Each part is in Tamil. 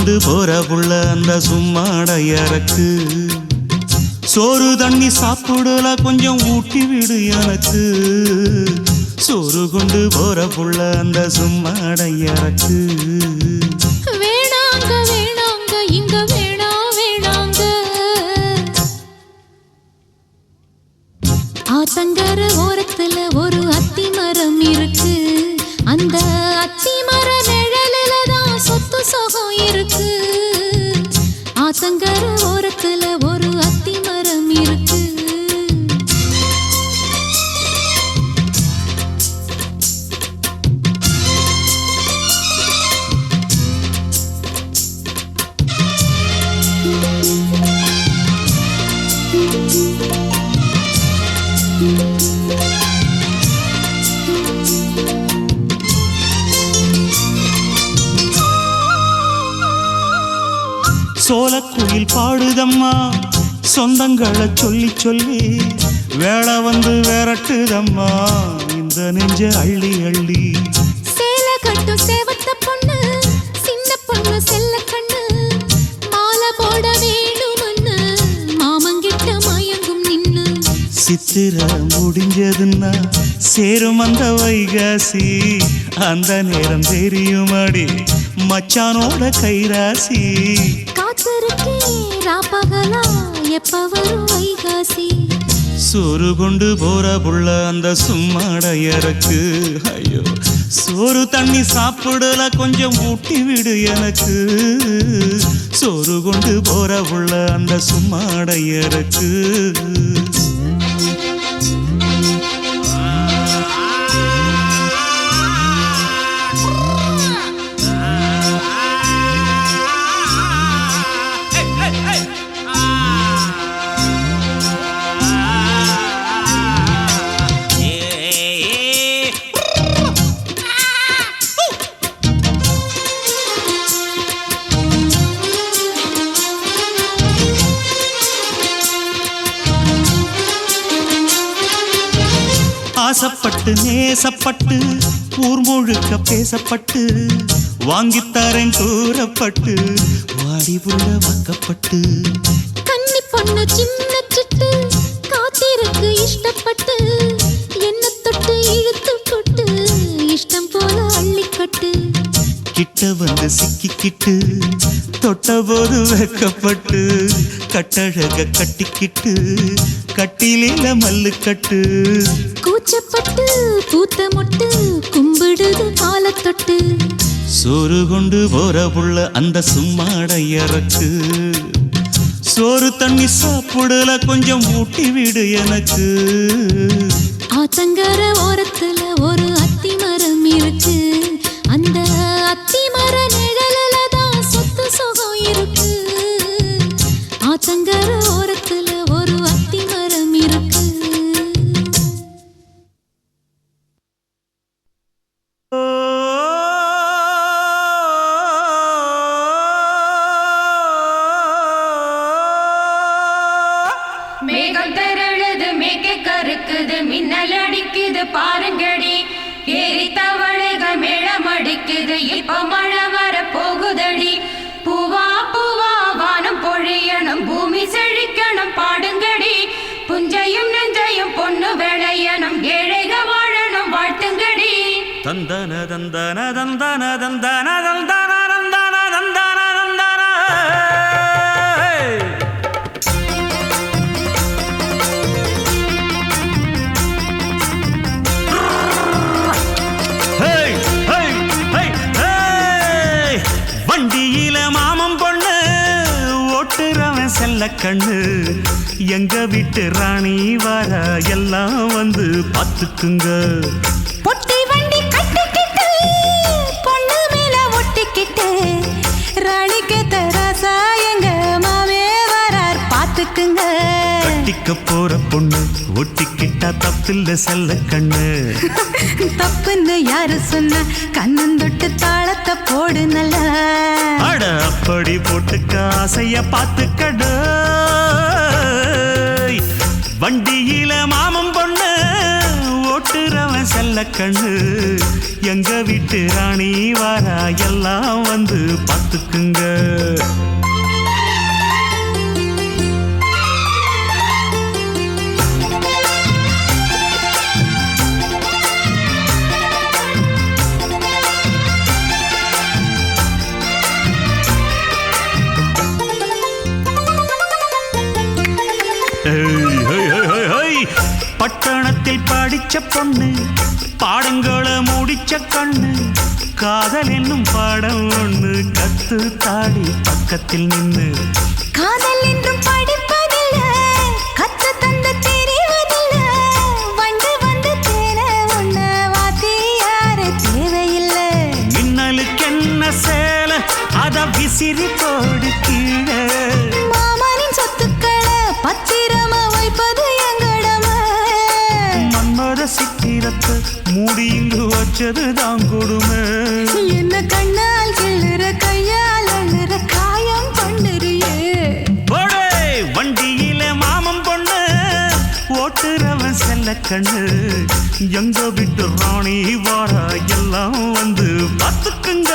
கொண்டு போற புள்ள அந்த சும்மாடையறக்கு சோறு தண்ணி சாப்பிடல கொஞ்சம் ஊட்டி விடு எனக்கு சோறு கொண்டு போற புள்ள அந்த சும்மாடையறக்கு வேணாங்க வேணாங்க இங்க வேணா வேணாங்க ஆத்தங்கர ஓரத்துல ஒரு அத்தி மரம் இருக்கு அந்த அத்தி மர நிழலில தான் சொத்து சுகம் இருக்கு ஆத்தங்கர ஓரத்துல ஒரு அத்தி மரம் இருக்கு சோலக்குயில் பாடுதம்மா சொந்தங்களை சொல்லி சொல்லி வேளை வந்து விரட்டுதம்மா இந்த நெஞ்ச அள்ளி அள்ளி சேல கட்டும் சேவத்த பொண்ணு சின்ன பொண்ணு செல்ல கண்ணு மாலை போட வேணும்னு மாமங்கிட்ட மயங்கும் நின்னு சித்திர முடிஞ்சதுன்னா சேரும் அந்த வைகாசி அந்த நேரம் தெரியுமாடி மச்சானோட கைராசி காத்திருக்கே ராப்பகலா எப்ப வரும் வைகாசி சோறு கொண்டு போற புள்ள அந்த சும்மாடையறக்கு ஐயோ சோறு தண்ணி சாப்பிடல கொஞ்சம் ஊட்டி விடு எனக்கு சோறு கொண்டு போற புள்ள அந்த சும்மாடையறக்கு ஆசப்பட்டு நேசப்பட்டு ஊர் முழுக்க பேசப்பட்டு வாங்கித்தாரன் கூறப்பட்டு வாடி புள்ள வாக்கப்பட்டு கன்னி பொண்ணு சின்ன சிட்டு காத்திருக்கு இஷ்டப்பட்டு என்ன தொட்டு இழுத்து போட்டு இஷ்டம் போல அள்ளிக்கட்டு கிட்ட வந்து சிக்கிக்கிட்டு தொட்ட போது வெக்கப்பட்டு கட்டழக கட்டிக்கிட்டு கட்டிலில மல்லு கட்டு கூச்சப்பட்டு பூத்த மொட்டு கும்பிடுது காலத்தொட்டு சோறு கொண்டு போற புள்ள அந்த சும்மாடையறக்கு சோறு தண்ணி சாப்பிடல கொஞ்சம் ஊட்டி விடு எனக்கு ஆத்தங்கர ஓரத்துல ஒரு அத்தி மரம் இருக்கு அந்த அத்தி மர நிழலில தான் சொத்து சுகம் இருக்கு ஆத்தங்கர ஓரத்துல ஒரு அத்தி மரம் இருக்கு மேகம் திரழுது மேய்க்க கருக்குது மின்னல் அடிக்குது பாருங்கடி ஏறி தவளைகள் மேளம் அடிக்குது இப்ப மழை வர போகுதடி பூவா பூவா வானம் பொழியணும் பூமி செழிக்கணும் பாடுங்கடி புஞ்சையும் நெஞ்சையும் பொண்ணு விளையணும் ஏழைக வாழணும் வாழ்த்துங்கடி தந்தன தந்தன தந்தன தந்தன தந்தன தந்தன தந்தன தந்தன வண்டியில மாமம் பொண்ணு ஓட்டுறவன் செல்ல கண்ணு எங்க வீட்டு ராணி வர எல்லாம் வந்து பார்த்துக்குங்க பொட்டி வண்டி கட்டிக்கிட்டு பொண்ணு மேல ஒட்டிக்கிட்டு ராணிக்கு தராசா எங்க மாமே வரார் பாத்துக்குங்க கட்டிக்க போற பொண்ணு ஒட்டிக்கிட்டா தப்பில்ல செல்ல கண்ணு தப்புன்னு யாரு சொன்ன கண்ணந்தொட்டு தாளத்தை போடு நல்லா அட அப்படி போட்டுக்க ஆசைய பார்த்துக்கடு வண்டியில மாமம் பொண்ணு ஓட்டுறவன் செல்ல செல்ல கண்ணு எங்க வீட்டு ராணி வாரா எல்லாம் வந்து பார்த்துக்குங்க. பட்டணத்தில் படிச்ச பொண்ணு பாடங்களை முடிச்ச கண்ணு காதல் என்னும் பாடம் ஒண்ணு கத்து தாடி பக்கத்தில் நின்னு. காதல் என்றும் படிப்பதில்ல கத்து தந்து தெரிவதில்ல வந்து வந்து தேன உன்ன வாத்தி யாரு தேவையில்லை. மின்னலுக்கு என்ன சேல அத விசிறி போடு கீழே. மாமனின் சொத்துக்களை பத்திரமா வைப்பது சித்திரத்தை மூடி இங்கு வச்சது தான் கொடுமை. என்ன கண்ணால் கிள்ளுற கையால் அழுற காயம் பண்ணுறியே. வண்டியில மாமன் பொண்ணு ஓட்டுறவன் செல்ல கண்ணு எங்க விட்டு ராணி வாரா எல்லாம் வந்து பார்த்துக்குங்க.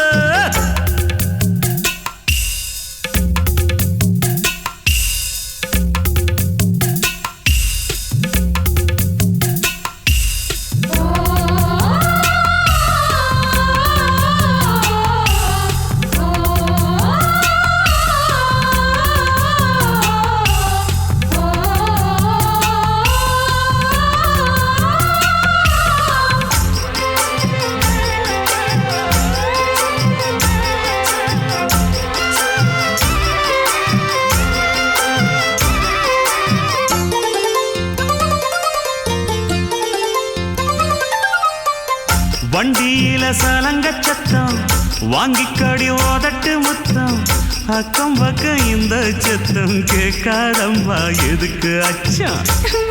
வண்டியில சலங்க சத்தம் வாங்கிக்கடி ஓதட்டு முத்தம் அக்கம் பக்கம் இந்த சத்தம் கேட்காதம்மா எதுக்கு அச்சம்.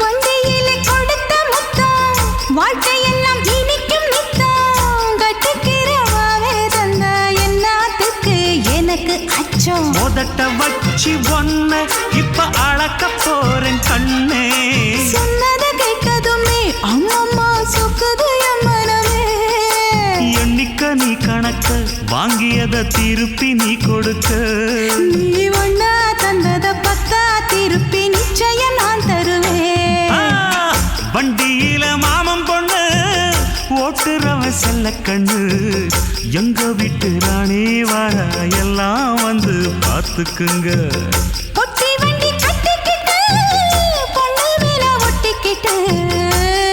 வண்டியில கொடுத்த முத்தம் வாழ்க்கையெல்லாம் இனிக்கும் நித்தம் கட்டுக்கிறவாவே தந்த என்னத்துக்கு எனக்கு அச்சம். ஓதட்ட வச்சு ஒன்ன இப்ப அளக்க போறேன் கண்ணே. சொன்னத கேட்டதுமே அம்மம்மா சொக்குது நீ கணக்க வாங்கியத திருப்பி நீ கொடுக்க. நீ ஒன்னா தந்தத பத்தா திருப்பி நிச்சயம் நான் தருவேன். வண்டியில மாமன் பொண்ணு ஓட்டுறவன் செல்ல கண்ணு எங்க வீட்டு ராணி வார எல்லாம் வந்து பார்த்துக்குங்க. பொட்டி வண்டி கட்டிக்கிட்டு பொண்ணு மேல ஒட்டிக்கிட்டு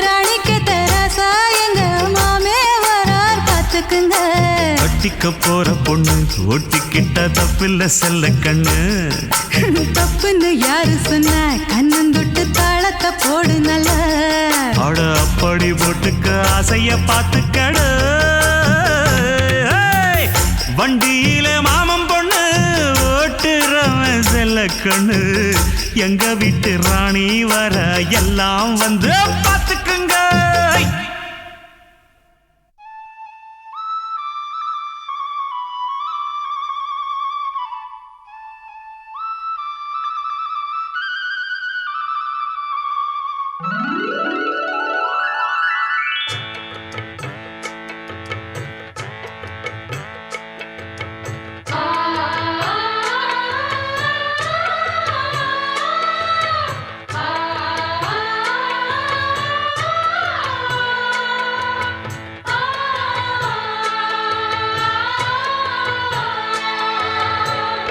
ராணிக்கு தராசா எங்க மாமே வரார் பார்த்துக்குங்க. கட்டிக்க போற பொண்ணு ஒட்டிக்கிட்ட தப்பில்ல செல்ல கண்ணு. தப்புன்னு யாரு சொன்ன கண்ணந்தொட்டு தாளத்தை போடு நல்ல. அட அப்படி போட்டுக்க ஆசைய பார்த்துக்கட. வண்டியில மாமன் பொண்ணு ஓட்டுறவன் செல்ல கண்ணு எங்க வீட்டு ராணி வர எல்லாம் வந்து பார்த்துக்குங்க.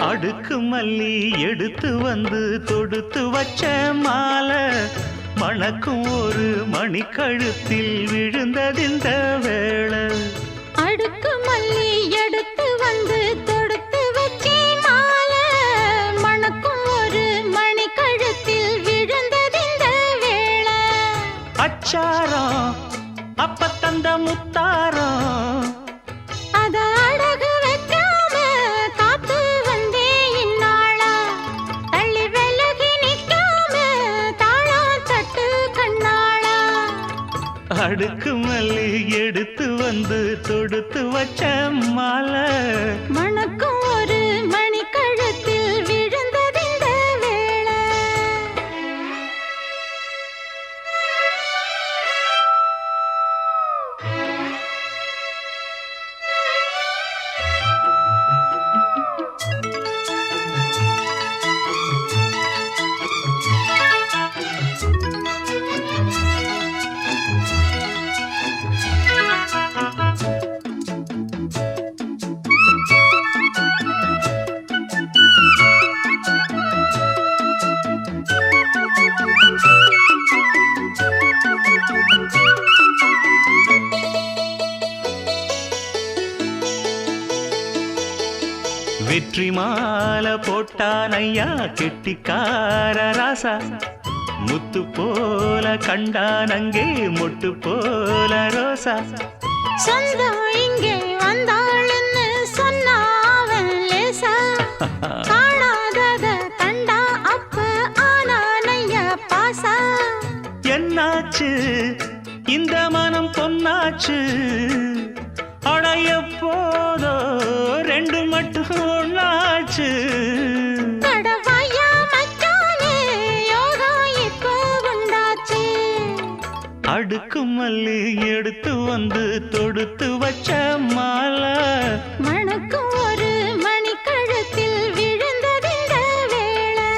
அடுக்கு மல்லி எடுத்து வந்து தொடுத்து வச்ச மாலை மணக்கும் ஒரு மணிக்கழுத்தில் விழுந்ததிந்த வேளை. அடுக்கு மல்லி எடுத்து வந்து தொடுத்து வச்சே மாலை மணக்கும் ஒரு மணிக்கழுத்தில் விழுந்ததிந்த வேளை. அச்சாரம் அப்ப தந்த முத்தாரம் அத அடகு வைக்காம காத்து வந்தே இந்நாளா தள்ளி விலகி நிற்காம தாளா தட்டு கண்ணாளா. அடுக்கு மல்லி எடுத்து வந்து தொடுத்து வச்ச மாலை மணக்கும் ஒரு மணிக்கழுத்தில் விழுந்ததிந்த வேளை. வெற்றி மாலை போட்டான் ஐயா கெட்டிக்கார ராசா முத்து போல கண்டான் அங்கே மொட்டு போல ரோசா சொந்தம் இங்கே வந்தாள்னு சொன்னாவன் லேசா காணாதத கண்டா அப்ப ஆனானைய பாசா என்னாச்சு இந்த மனம் பொன்னாச்சு அட எப்போதோ ரெண்டு மட்டும் ஒன்னாச்சு கடவாயா மச்சானே யோகா இப்போ உண்டாச்சு அடுக்கு மல்லி எடுத்து வந்து தொடுத்து வச்ச மாலை மணக்கும் ஒரு மணிக்கழுத்தில் விழுந்ததிந்த வேளை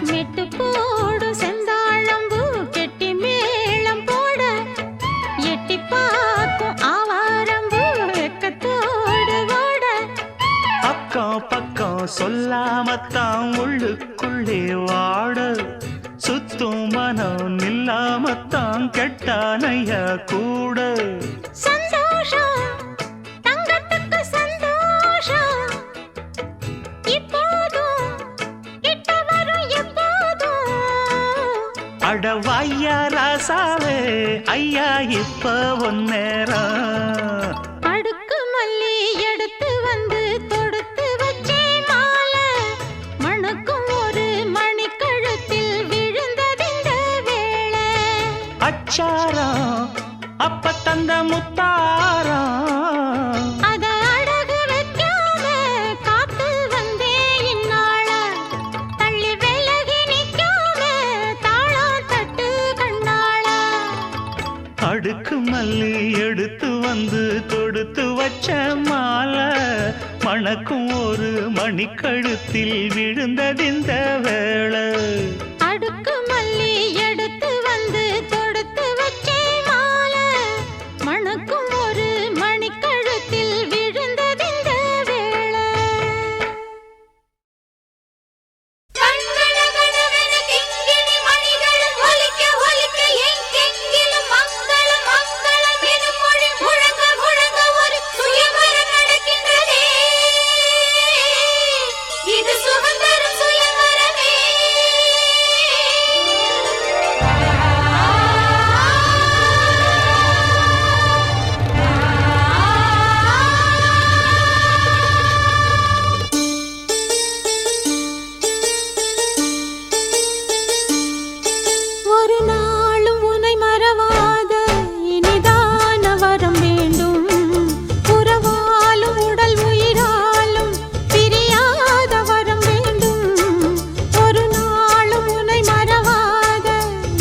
மெட்டு போடு செந்தாழம்பூ கெட்டி மேளம் போட எட்டி பார்க்கும் ஆவாரம்பூ வெக்கத்தோடு ஓட அக்கம் பக்கம் சொல்லாமத்தான் உள்ளுக்குள்ளே வாட சுத்தும் மனம் நில்லாமத்தான் கெட்டானைய கூட சந்தோஷம் தங்கத்துக்கு சந்தோஷம் இப்போதும் கிட்ட வரும் எப்போதும் அடவாயா ராசாவே ஐயா இப்ப ஒன்னேரம் அடுக்கு மல்லி எடுத்து வந்து தொடுத்து வச்சே மாலை மணக்கும் ஒரு மணிக்கழுத்தில் விழுந்ததிந்த வேளை அச்சாரம் அப்ப தந்த முத்தாரம் அத அடகு வைக்காம காத்து வந்தே இந்நாள தள்ளி விலகி நிக்காம தாளம் தட்டு கண்ணாள அடுக்கு மல்லி எடுத்து வந்து தொடுத்து வச்ச மாலை மணக்கும் ஒரு மணிக்கழுத்தில் விழுந்ததிந்த வேளை அடுக்கு மல்லி எடுத்து வந்து தொடுத்து வச்சே மாலை மணக்கும் ஒரு மணிக்கழுத்தில் விழுந்ததிந்த வேளை கண்களகனவென கிங்கிணி மணிகள் ஒலிக்க ஒலிக்க எங்கெங்கிலும் மங்களம் மங்களம் எனும் மொழி முழங்க முழங்க ஒரு சுயவரம் நடக்கின்றதே இது சுகந்தரும் சுயவரமே ஒரு நாளும் உனை மறவாத இனிதான வரம் வேண்டும் உறவாலும் உடல் உயிராலும் பிரியாத வரம் வேண்டும் ஒரு நாளும் உனை மறவாத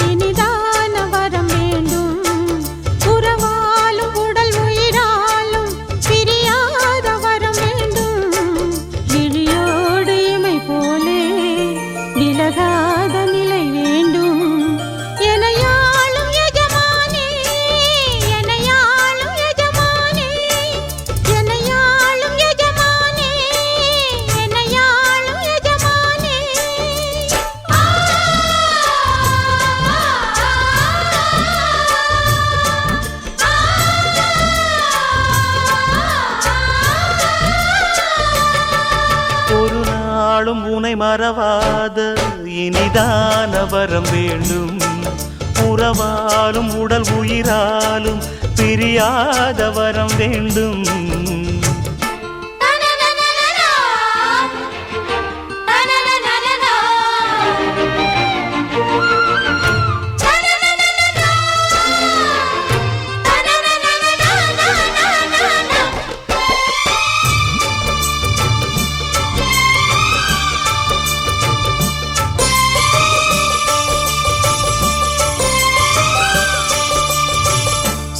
இனிதான வரம் வேண்டும் உறவாலும் உடல் உயிராலும் பிரியாத வரம் வேண்டும் விழியோடு இமை போலே விலகாத நிலை வேண்டும் எனையாளும் எஜமானே எனையாளும் எஜமானே எனையாளும் எஜமானே எனையாளும் எஜமானே ஒரு நாளும் உனை மறவாத இனிதான வரம் வேண்டும் உறவாலும் உடல் உயிராலும் பிரியாத வரம் வேண்டும்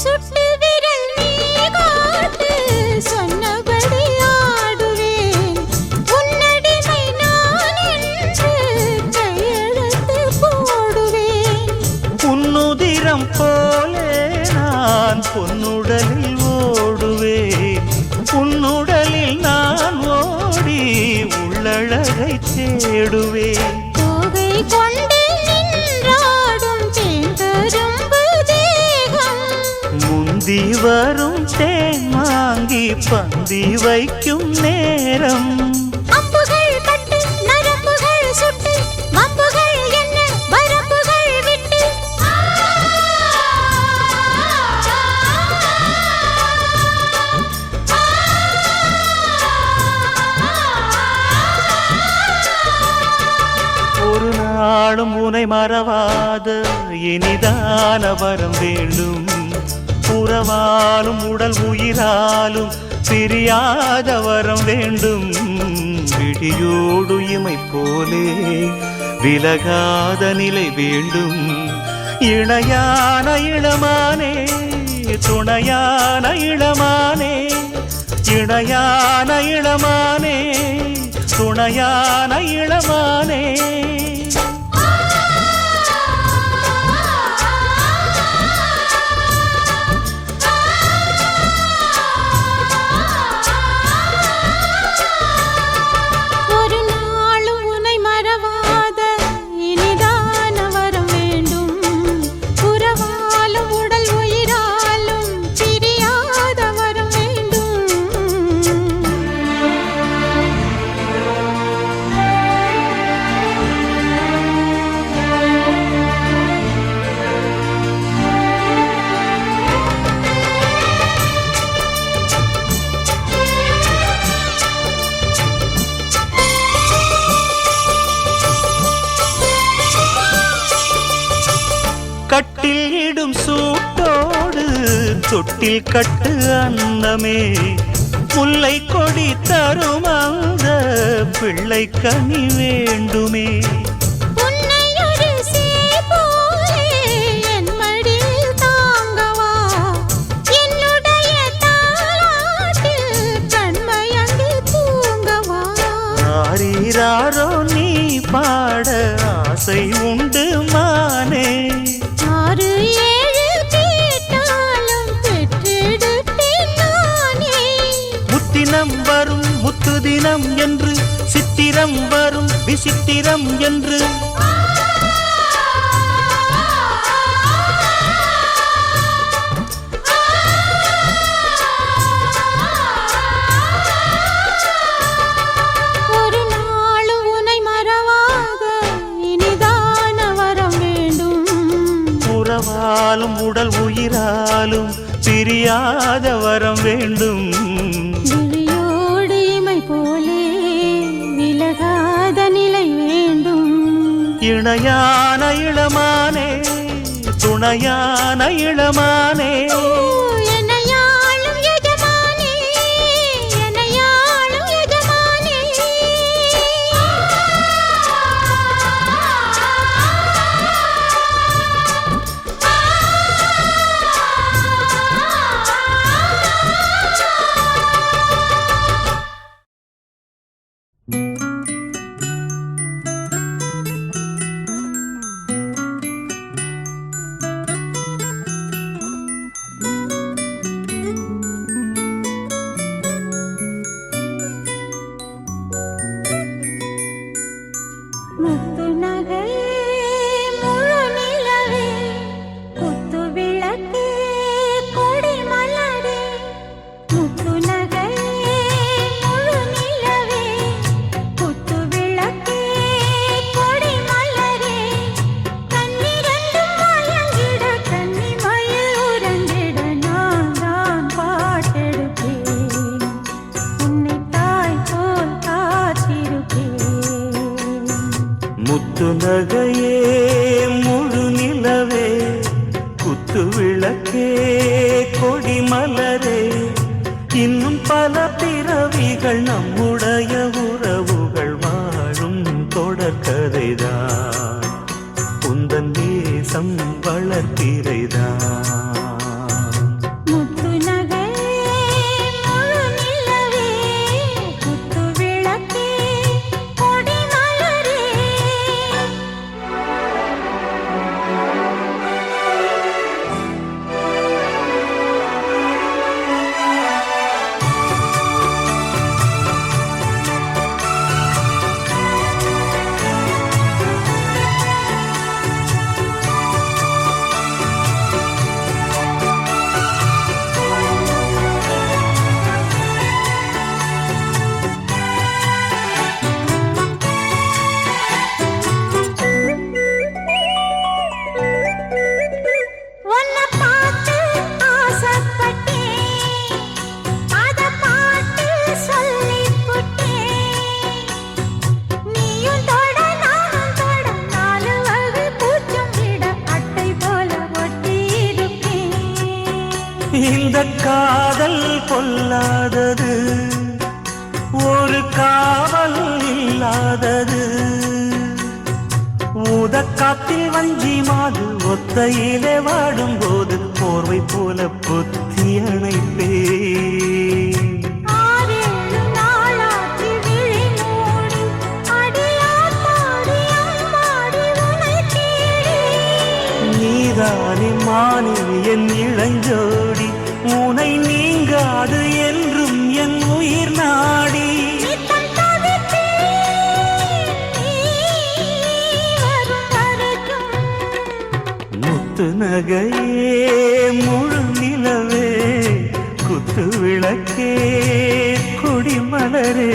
சுட்டு விரல் தேடுவேன். தோகை கொண்டு நின்றாடும் தேங்கரும்பு தேகம் முந்தி வரும் தேன் வாங்கி பந்தி வைக்கும் நேரம். அம்புகள் பட்டு நரம்புகள் சுட்டு மம்புகள் என்ன வரம்புகள் விட்டு ஒரு நாளும் உனை மறவாத இனிதான வரம் வேண்டும். உறவாலும் உடல் உயிராலும் பிரியாத வரம் வேண்டும். விழியோடு இமை போலே விலகாத நிலை வேண்டும். இணையான இளமானே துணையான இளமானே இணையான இளமானே துணையான இளமானே. ஒரு நாளும் உன்னை மறவாத இனிதான வரம் வேண்டும். உறவாலும் உடல் உயிராலும் பிரியாத வரம் வேண்டும். கட்டில் இடும் சூட்டோடு தொட்டில் கட்டு அன்னமே. முல்லை கொடி தரும் அந்த பிள்ளை கனி வேண்டுமே. உன்னை ஒரு சேய் போலே என் மடியில் தாங்கவா. என்னுடைய தாலாட்டில் கண்மயங்கி தூங்கவா. ஆரீராரோ நீ பாட ஆசை உண்டு மானே. 6 7 கேட்டாலும் பெற்றெடுப்பேன் நானே. முத்தினம் வரும் முத்து தினம் என்று சித்திரம் வரும் விசித்திரம் என்று. ஒரு நாளும் உன்னை மறவாத இனிதான வரம் வேண்டும். உறவாலும் உடல் உயிராலும் பிரியாத வரம் வேண்டும். விழியோடு இமை போலே விலகாத நிலை வேண்டும். இணையான இளமானே துணையான இளமானே. என்னையாளும் எஜமானே என்னையாளும் எஜமானே. முத்து நகை முழு நிலவே குத்து விளக்கு கொடி மலரே. முத்து நகை முழு நிலவே குத்து விளக்கு கொடி மலரே. கண்ணிரண்டும் மயங்கிட கன்னி மயில் உறங்கிட நான் தான் பாட்டெடுப்பேன். உன்னை தாய் போல் காத்திருப்பேன். முத்து நகையே முழு நிலவே குத்து விளக்கே கொடி மலரே. இன்னும் பல பிறவிகள் நம்முடைய உறவுகள் வாழும் தொடர்கதைதான். உந்தன் தேசம் வளர்த்திரைதான். முத்து நகை முழு நிலவே குத்து விளக்கே கொடி மலரே. பூத்தது ஒரு காவல் இல்லாதது ஊதக்காத்தில் வஞ்சி மாது ஒத்தையிலே வாடும்போது போர்வை போல பொத்தி அணைப்பே நீதானே மானே என் இளஞ்சோடி உனை நீங்காது என்றும் என் உயிர் நாடி முத்து நகையே முழு நிலவே குத்து விளக்கே கொடிமலரே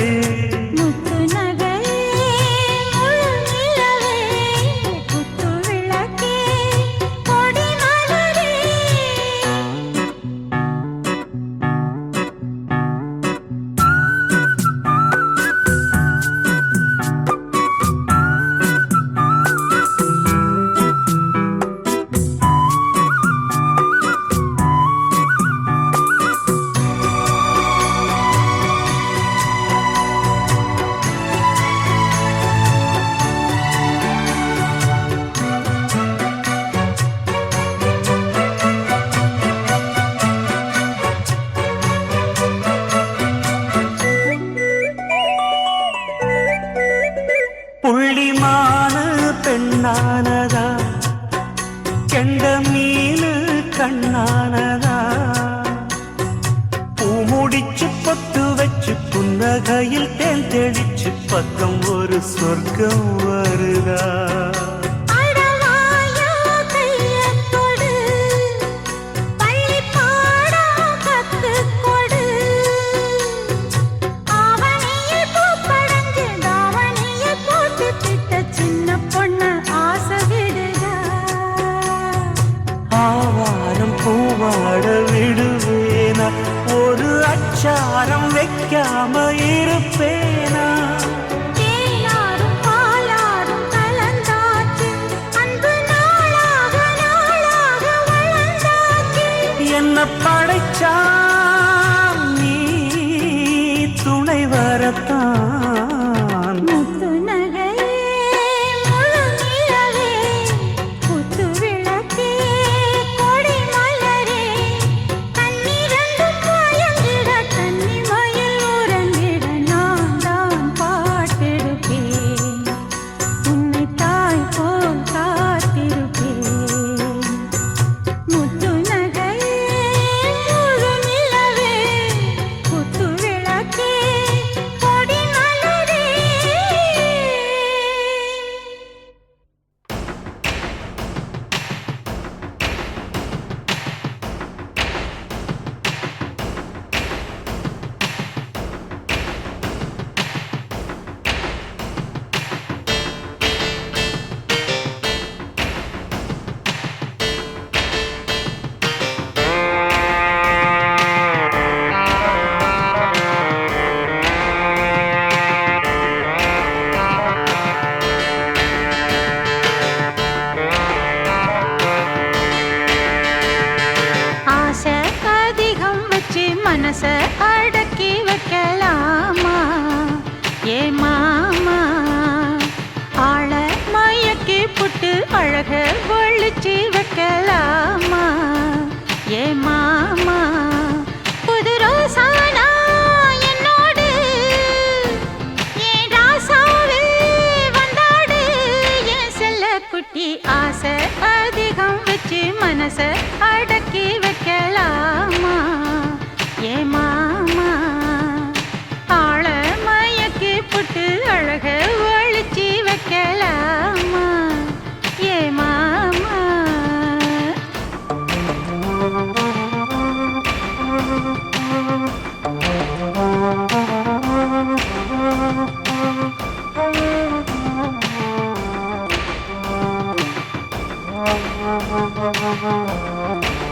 புள்ளிமானு பெண்ணானதா கெண்ட மீனு கண்ணானதா பூ முடிச்சு பொட்டு வச்சு புன்னகையில் தேன் தெளிச்சு பக்கம் ஒரு சொர்க்கம் வருதா பூவாட விடுவேனா ஒரு அச்சாரம் வைக்காம இருப்பேனா என்ன படைச்சா நீ துணை வரத்தான் மனச அடக்கி வைக்கலாமா ஏ மாமா ஆள மயக்கி புட்டு அழக ஒழிச்சு வைக்கலாமா ஏ மாமா புது ரோசானா என்னோடு ஏன் ராசாவே வந்தாடு என் செல்ல குட்டி ஆசை அதிகம் வச்சு மனச அடக்கி வைக்கலாமா ஏ மாமா ஆள மயக்கி புட்டு அழக ஒழிச்சு வைக்கலாமா ஏ மாமா Oh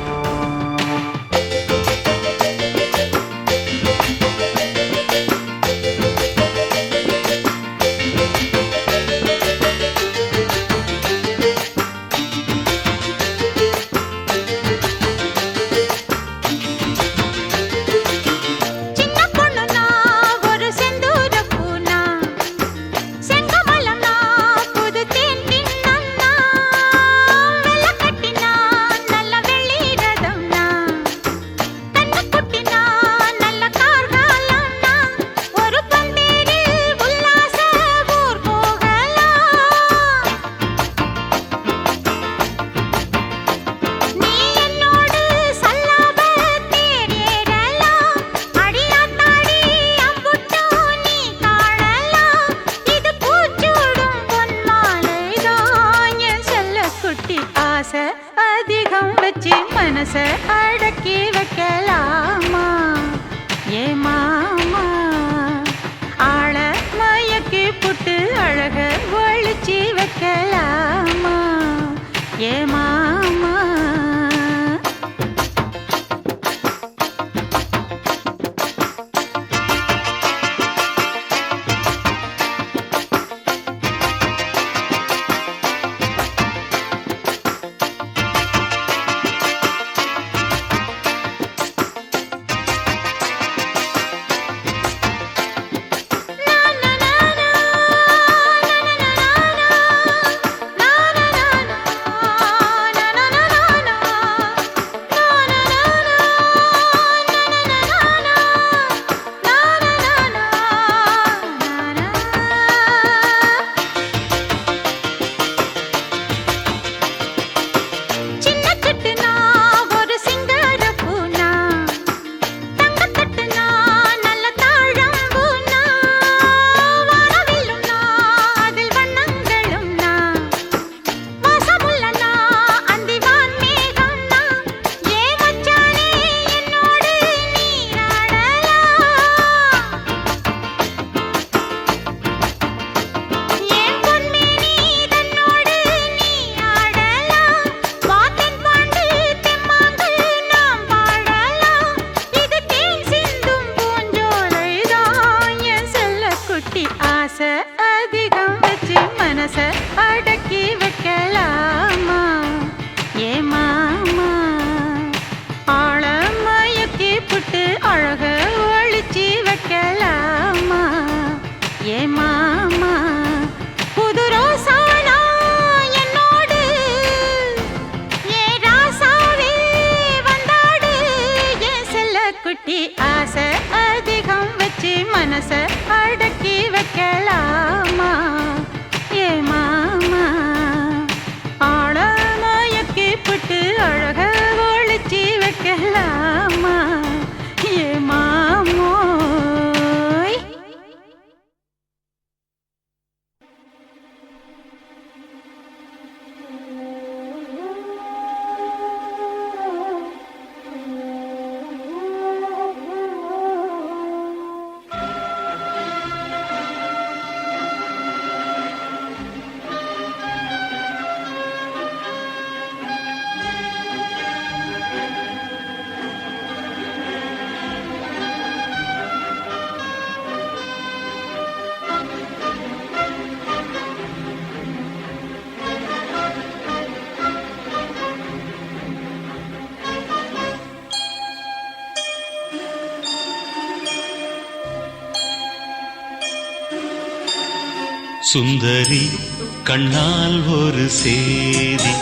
ஆசை அதிகம் வச்சு மனச அடக்கி வைக்கலாமா ஏ மாமா ஆள மயக்கி புட்டு அழக ஒழிச்சு வைக்கலாமா ஏ மாமா அதிகம் வச்சு மனச அடக்கி வைக்கலாமா ஏ மாமா ஆள மயக்கி புட்டு அழக ஒழிச்சு வைக்கலாமா ஏ மாமா புது ரோசானா என்னோடு ஏ ராசாவே வந்தாடு என் செல்ல குட்டி ஆசை அதிகம் வச்சு மனச அடக்கி வைக்கலாமா ஏ மாமா ஆள மயக்கி புட்டு அழக ஒழிச்சு வைக்கலாமா ஏ மாமோய் சுந்தரி கண்ணால் ஒரு சேதி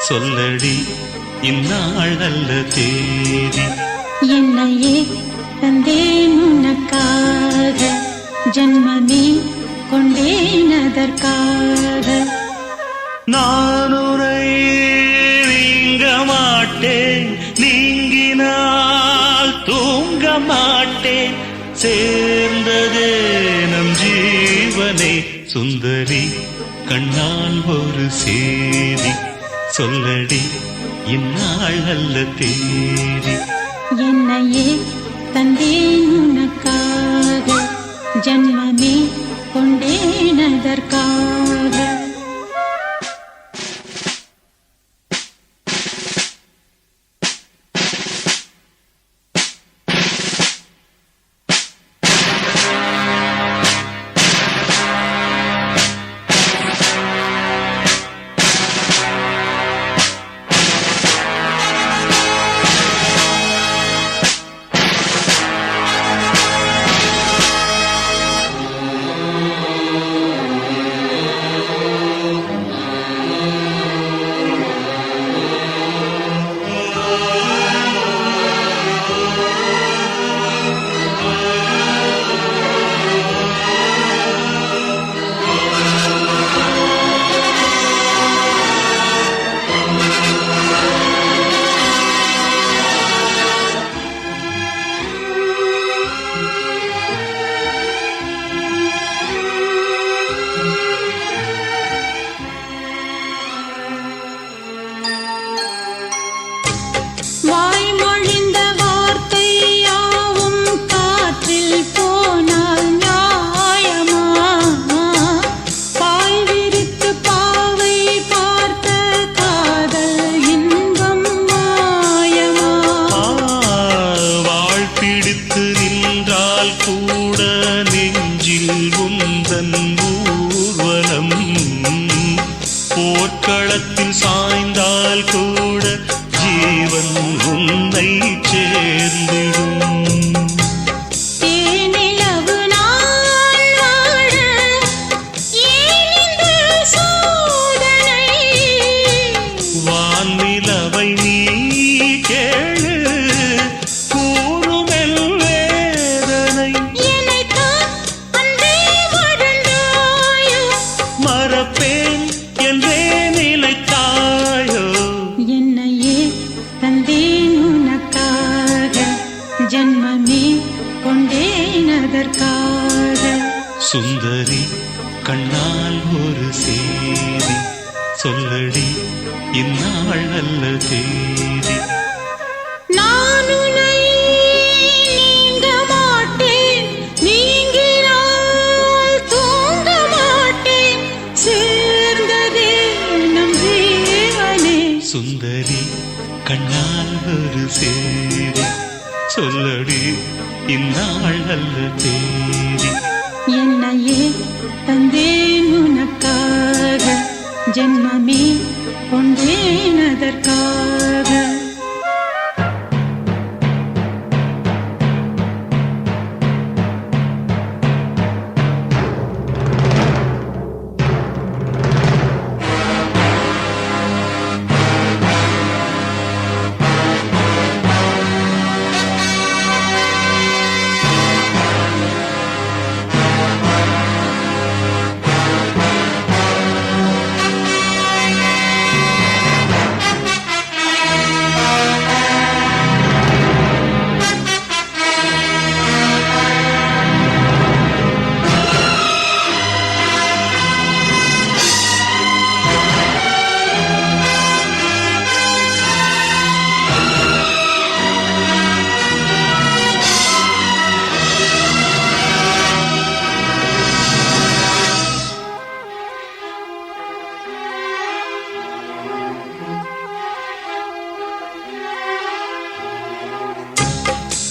சொல்லடி இந்நாள் நல்ல தேதி என்னையே தந்தேன் உனக்காக ஜன்மமே கொண்டேன் அதற்காக நான் உரை நீங்க மாட்டேன் நீங்கினால் தூங்க மாட்டேன் சேர்ந்ததே நம் ஜீவனே சுந்தரி கண்ணால் ஒரு சேதி சொல்லடி இந்நாள் நல்ல தேதி என்னையே தந்தேன் உனக்காக ஜன்மமே கொண்டேன் அதற்காக ஊர்வலம் போர்க்களத்தில் சாய்ந்தால் கூட ஜீவன் உன்னை சேர்ந்திடும் வான்நிலவை நீ கேளு கூறுமெல் வேதனை மறப்பேன் என்றே நினைத்தாயோ என்னையே தந்தேன் உனக்காக ஜன்மமே கொண்டேன் அதற்காக சுந்தரி கண்ணால் ஒரு சேதி சொல்லடி இந்நாள் நல்ல தேதி நான் உன்னை நீங்க மாட்டேன் நீங்கினால் தூங்க மாட்டேன் சேர்ந்ததே நம் ஜீவனே சுந்தரி கண்ணால் ஒரு சேதி சொல்லடி இந்நாள் நல்ல தேதி என்னையே தந்தேன் உனக்காக ஜன்மமே கொண்டேன் அதற்காக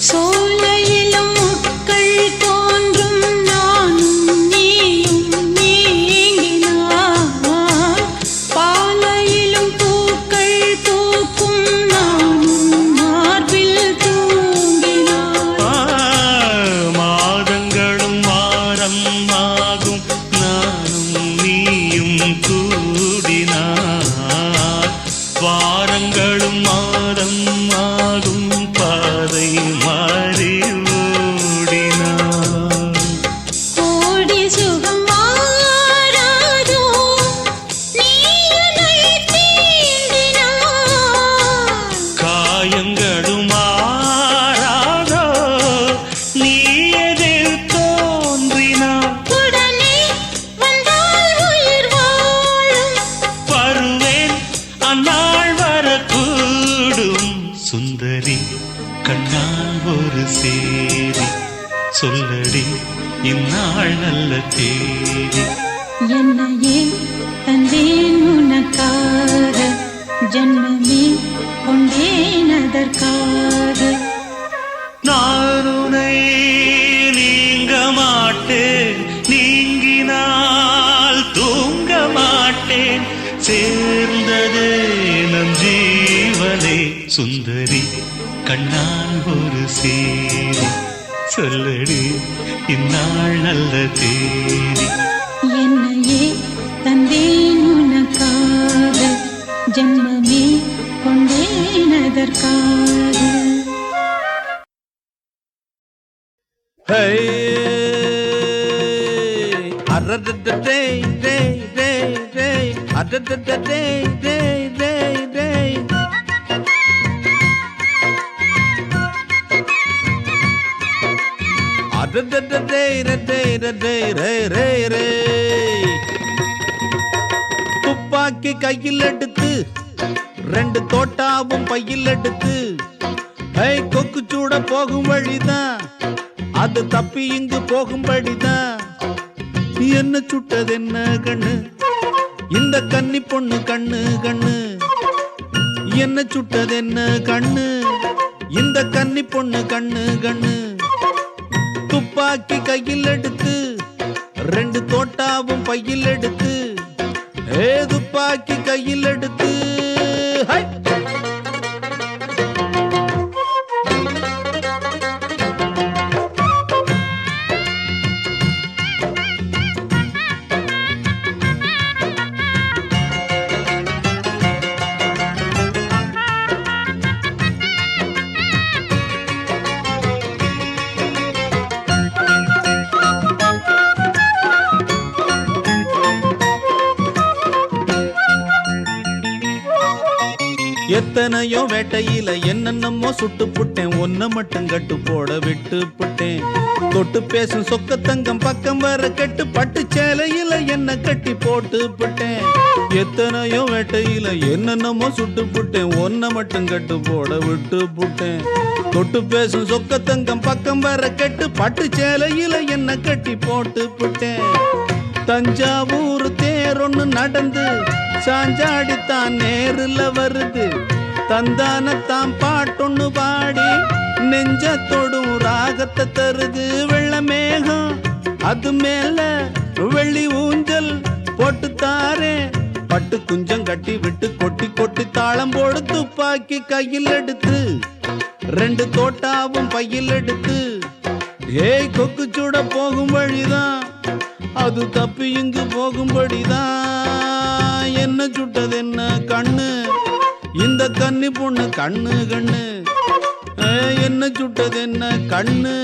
சோலையிலும் முட்கள் தோன்றும் நானும் நீயும் நீங்கினார் பாலையிலும் பூக்கள் பூக்கும் நானும் மார்பில் தூங்கினார் மாதங்களும் வாரம் ஆகும் நானும் நீயும் கூடினார் வாரங்களும் மாதம் ஆகும் பாதை மாறி ஓடினார் கோடி சுகம் மாறாதோ நீ என்னை தீண்டினார் காயங்களும் மாறாதோ நீ எதிர் தோன்றினார் உடனே வந்தால் உயிர் வாழும் வருவேன் அந்நாள் வரக்கூடும் சுந்தரி கண்ணால் ஒரு சேதி சொல்லடி இந்நாள் நல்ல தேதி என்னையே தந்தேன் உனக்காக ஜன்மமே கொண்டேன் அதற்காக நான் உன்னை நீங்க மாட்டேன் நீங்கினால் தூங்க மாட்டேன் சேர்ந்ததே நம் ஜீவனே சுந்தரி கண்ணால் ஒரு சேதி சொல்லடி இந்நாள் நல்ல தேதி என்னையே தந்தேன் உனக்காக ஜன்மமே கொண்டேன் அதற்காக Hey, day, day, day, day, day, day, day, day. துப்பாக்கி கையில் எடுத்து ரெண்டு தோட்டாவும் பையில் எடுத்து கொக்கு சூட போகும் வழிதான் அது தப்பி இங்கு போகும்படிதான் என்ன சுட்டது என்ன கண்ணு இந்த கன்னி பொண்ணு கண்ணு கண்ணு என்ன சுட்டது என்ன கண்ணு இந்த கன்னி பொண்ணு கண்ணு கண்ணு துப்பாக்கி கையில் எடுத்து ரெண்டு தோட்டாவும் பையில் எடுத்து துப்பாக்கி கையில் எடுத்து ஹை! எத்தனையோ வேட்டையில என்னென்னமோ சுட்டு புட்டேன், ஒன்ன மட்டும் கட்டு போட விட்டு புட்டேன். தொட்டு பேசும் சொக்க தங்கம் பக்கம் வர கெட்டு பட்டு சேலையில என்ன கட்டி போட்டு புட்டேன். எத்தனையோ வேட்டையில என்னென்னமோ சுட்டு புட்டேன், ஒன்ன மட்டும் கட்டு போட விட்டு புட்டேன். தொட்டு பேசும் சொக்க தங்கம் பக்கம் வர கெட்டு பட்டு சேலையில என்ன கட்டி போட்டு புட்டேன். தஞ்சாவூர் தேரொன்னு நடந்து சாஞ்சாடித்தான் நேருல வருது, தந்தானத்தான் பாட்டொன்னு பாடி நெஞ்சத்தோடும் ராகத்தை தருது. வெள்ள மேகம் அது மேல வெள்ளி ஊஞ்சல் போட்டு தாரே, பட்டு குஞ்சம் கட்டி விட்டு கொட்டி கொட்டி தாளம் போடு. துப்பாக்கி கையில் எடுத்து ரெண்டு தோட்டாவும் பையில் எடுத்து கொக்கு சூட போகும் வழிதான், அது தப்பி இங்கு போகும்படிதான். என்ன சுட்டது என்ன கண்ணு இந்த கன்னி பொண்ணு கண்ணு கண்ணு, என்ன சுட்டது என்ன கண்ணு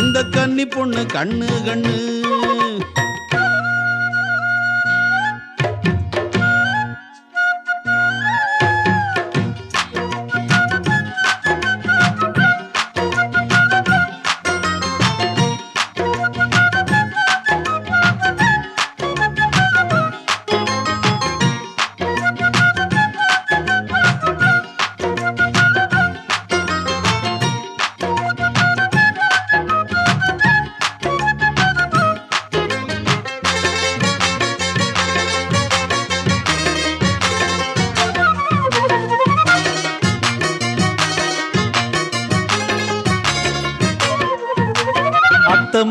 இந்த கன்னி பொண்ணு கண்ணு கண்ணு.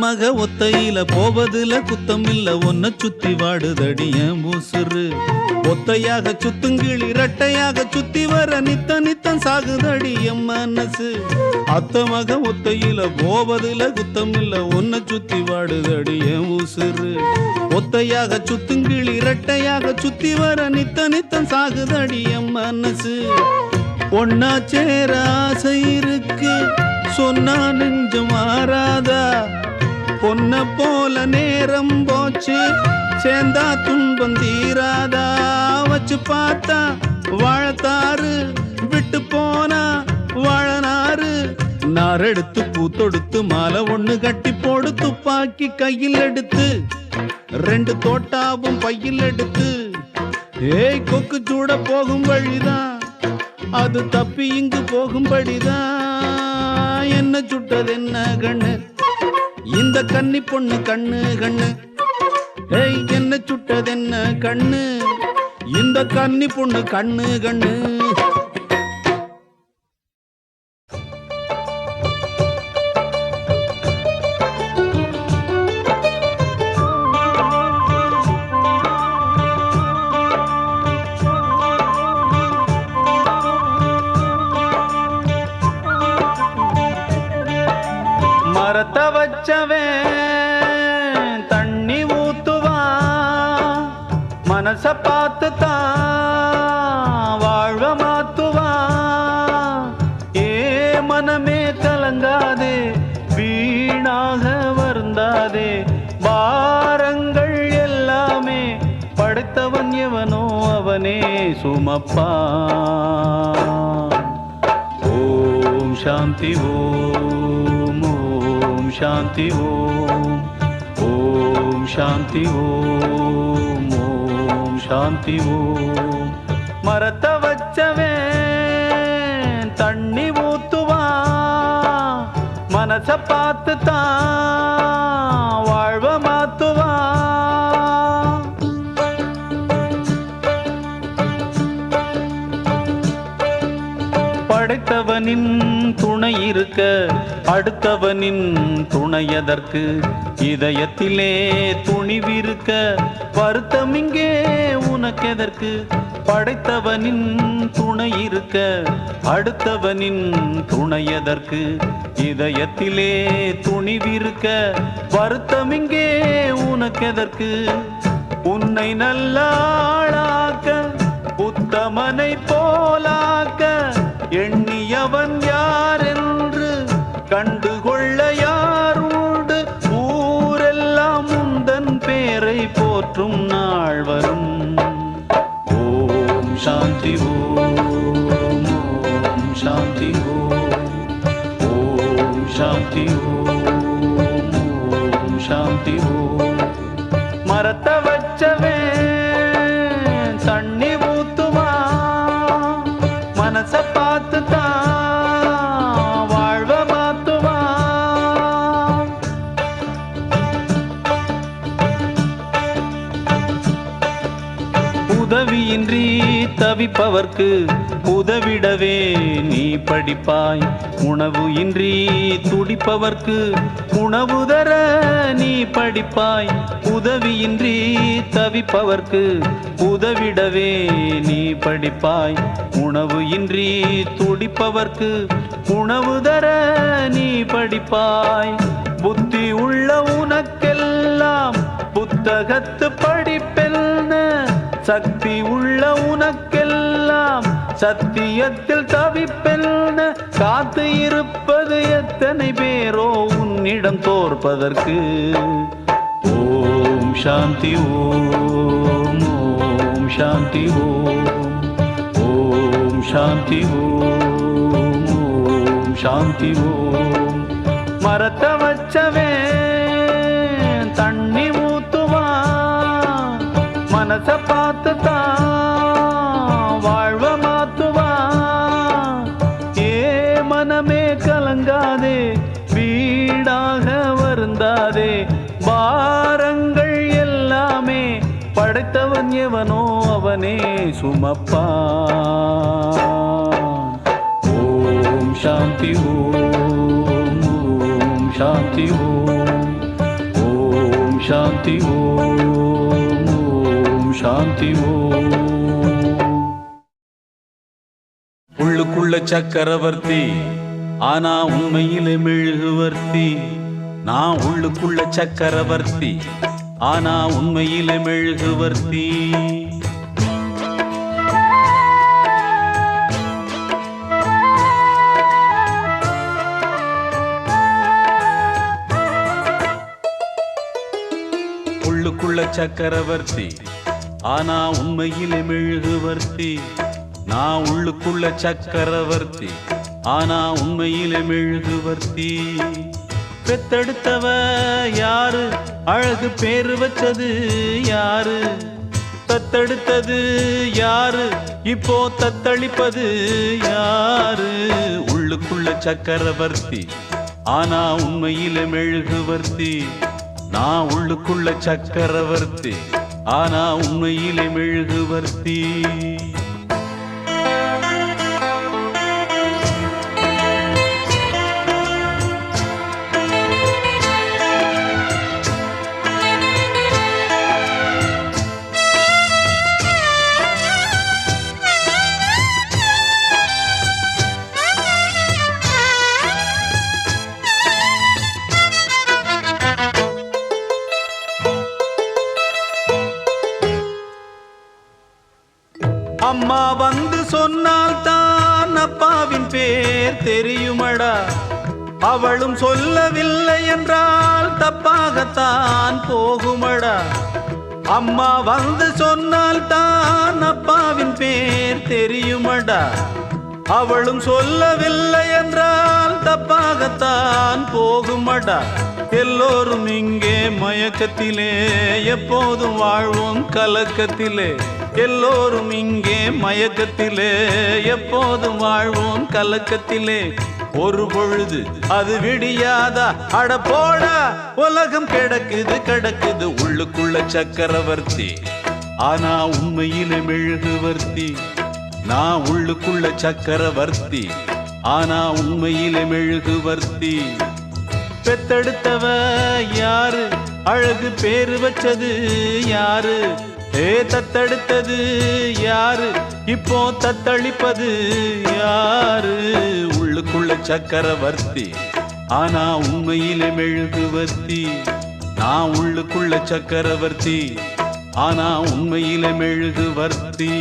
மக ஒத்தையில போவதுல குத்தம் இல்ல, ஒன்ன சுத்தி வாடுதடி என் மூசுரு. ஒத்தையாக சுத்துங்கிளி இரட்டையாக சுத்தி வர நித்த நித்தம் சாகுதடி என் மனசு. அத்த மக ஒத்தையில போவதுல குத்தம் இல்ல, ஒன்ன சுத்தி வாடுதடி என் மூசுரு. ஒத்தையாக சுத்துங்கிளி இரட்டையாக சுத்தி வர நித்த நித்தம் சாகுதடி என் மனசு. ஒன்னா சேர ஆசை இருக்கு சொன்னா நெஞ்சம் மாறாதா, பொன்ன போல நேரம் போச்சு சேர்ந்தா துன்பம் தீராதா. வச்சு பார்த்தா வாழத்தாறு விட்டு போனா வாழனாறு, நாரெடுத்து பூத்தொடுத்து மாலை ஒண்ணு கட்டி போடு. துப்பாக்கி கையில் எடுத்து ரெண்டு தோட்டாவும் பையில் எடுத்து கொக்கு சூட போகும் வழிதான், அது தப்பி இங்கு போகும்படிதான். என்ன சுட்டது என்ன கண்ணு இந்த கன்னி பொண்ணு கண்ணு கண்ணு, என்ன சுட்டது என்ன கண்ணு இந்த கன்னி பொண்ணு கண்ணு கண்ணு. மரத்தை வச்சவன் தண்ணி ஊத்துவான், மனச பார்த்து தான் வாழ்வ மாத்துவான். ஏ மனமே கலங்காதே வீணாக வருந்தாதே, பாரங்கள் எல்லாமே படைத்தவன் எவனோ அவனே சுமப்பான். ஓம் சாந்தி ஓம் ஓம் சாந்தி ஓம் ஓம் சாந்தி ஓம் ஓம் சாந்தி ஓம். மரத்தை வச்சவன் தண்ணி ஊத்துவான், மனச பார்த்து தான் வாழ்வ மாத்துவான். படைத்தவனின் துணை இருக்க அடுத்தவனின் துணை எதற்கு, இதயத்திலே துணிவிருக்க வருத்தம் இங்கே உனக்கெதற்கு படைத்தவனின் துணை இருக்க அடுத்தவனின் துணையதற்கு இதயத்திலே துணிவிருக்க வருத்தம் இங்கே உனக்கெதற்கு உன்னை நல்லாளாக்க உத்தமனை போலாக்க எண்ணியவன் யார் என்று கண்டுகொள்ள யாருண்டு ஊரெல்லாம் உந்தன் பேரை போற்றும் நாள் வரும் ஓம் சாந்தி ஓம் ஓம் சாந்தி ஓம் சாந்தி ஓம் ஓம் சாந்தி ஓம் மரத்தை வச்சவே தண்ணி ஊத்துவா மனச பார்த்து தான் வாழ்வ மாத்துவா உதவியின்றி தவிப்பவர்க்கு உதவிடவே நீ படிப்பாய் உணவு இன்றி துடிப்பவர்க்கு உணவு தர நீ படிப்பாய் உதவியின்றி தவிப்பவர்க்கு உதவிடவே நீ படிப்பாய் உணவு இன்றி துடிப்பவர்க்கு உணவு தர நீ படிப்பாய் புத்தி உள்ள உனக்கெல்லாம் புத்தகத்து படிப்பெல்ன சக்தி உள்ள உனக்கெல்லாம் சத்தியத்தில் தவிப்பெல்ன காத்து இருப்பது எத்தனை பேரோ உன்னிடம் தோற்பதற்கு ஓம் சாந்தி ஓம் ஓம் சாந்தி ஓம் ஓம் சாந்தி ஓம் ஓம் சாந்தி ஓம் மரத்தை வச்சவே தண்ணி ஊத்துவா மனச பார்த்து தான் வாழ்வ மாத்துவா ஏ மனமே கலங்காதே வீடாக வருந்தாதே பாரங்கள் எல்லாமே படைத்தவன் எவனோ அவனே சுமப்பான் ஓம் சாந்தி ஓம் ஓம் சாந்தி ஓம் ஓம் சாந்தி ஓம் ஓம் சாந்தி ஓம் உள்ளுக்குள்ள சக்கரவர்த்தி ஆனா உண்மையிலே மெழுகுவர்த்தி நான் உள்ளுக்குள்ள சக்கரவர்த்தி ஆனா உண்மையிலே மெழுகுவர்த்தி உள்ளுக்குள்ள சக்கரவர்த்தி ஆனா உண்மையிலே மெழுகுவர்த்தி நான் உள்ளுக்குள்ள சக்கரவர்த்தி ஆனா உண்மையிலே மெழுகுவர்த்தி பெத்தெடுத்தவ யாரு அழகு பேரு வச்சது யாரு தத்தெடுத்தது யாரு இப்போ தத்தளிப்பது யாரு உள்ளுக்குள்ள சக்கரவர்த்தி ஆனா உண்மையிலே மெழுகுவர்த்தி நான் உள்ளுக்குள்ள சக்கரவர்த்தி ஆனா உண்மையிலே மெழுகுவர்த்தி அம்மா வந்து சொன்னால் தான் அப்பாவின் பேர் தெரியுமடா அவளும் சொல்லவில்லை என்றால் தப்பாகத்தான் போகுமடா அம்மா வந்து சொன்னால் தான் அப்பாவின் பேர் தெரியுமடா அவளும் சொல்லவில்லை என்றால் தப்பாகத்தான் போகுமடா எல்லோரும் இங்கே மயக்கத்திலே எப்போதும் வாழ்வோம் கலக்கத்திலே எல்லோரும் இங்கே மயக்கத்திலே எப்போதும் வாழ்வோம் கலக்கத்திலே ஒரு பொழுது அது விடியாதா அட போடா உலகம் கிடக்குது கிடக்குது உள்ளுக்குள்ள சக்கரவர்த்தி ஆனா உண்மையிலே மெழுகுவர்த்தி நான் உள்ளுக்குள்ள சக்கரவர்த்தி ஆனா உண்மையிலே மெழுகுவர்த்தி பெத்தெடுத்தவ யாரு, அழகு பேரு வச்சது யாரு, தத்தெடுத்தது யாரு, இப்போ தத்தளிப்பது யாரு. உள்ளுக்குள்ள சக்கரவர்த்தி ஆனா உண்மையிலே மெழுகுவர்த்தி. நான் உள்ளுக்குள்ள சக்கரவர்த்தி ஆனா உண்மையிலே மெழுகுவர்த்தி.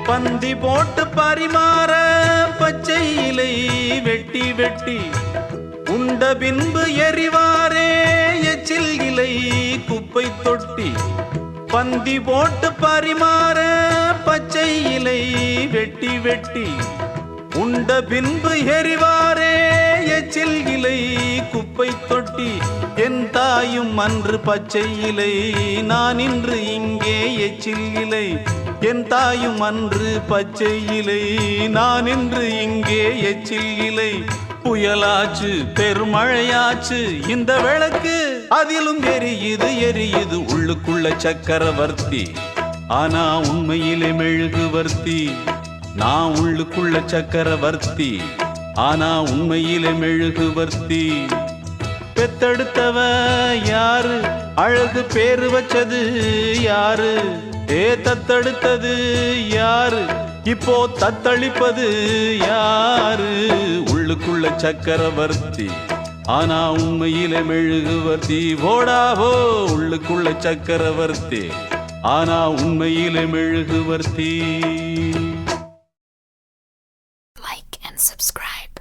பந்தி போட்டு பரிமாற பச்சை இலை வெட்டி வெட்டி உண்ட பின்பு எரிவாரே எச்சில் இலை குப்பை தொட்டி. பந்தி போட்டு பரிமாற பச்சை இலை வெட்டி வெட்டி உண்ட பின்பு எரிவாரே எச்சில் இலை குப்பை தொட்டி. என் தாயும் அன்று பச்சை இலை, நான் இன்று இங்கே எச்சில் இலை. என் தாயும் அன்று பச்சை இலை, நான் இன்று இங்கே எச்சில் இலை. புயலாச்சு பெருமழையாச்சு இந்த விளக்கு அதிலும் எரியுது எரியுது. உள்ளுக்குள்ள சக்கரவர்த்தி ஆனா உண்மையிலே மெழுகுவர்த்தி. நான் உள்ளுக்குள்ள சக்கரவர்த்தி ஆனா உண்மையிலே மெழுகுவர்த்தி. பெத்தெடுத்தவ யாரு, அழகு பேரு வச்சது யாரு, தத்தெடுத்தது யாரு, இப்போ தத்தளிப்பது யாரு. உள்ளுக்குள்ள சக்கரவர்த்தி ஆனா உண்மையிலே மெழுகுவர்த்தி. போடாவோ உள்ளுக்குள்ள சக்கரவர்த்தி ஆனா உண்மையிலே மெழுகுவர்த்தி. Like and subscribe.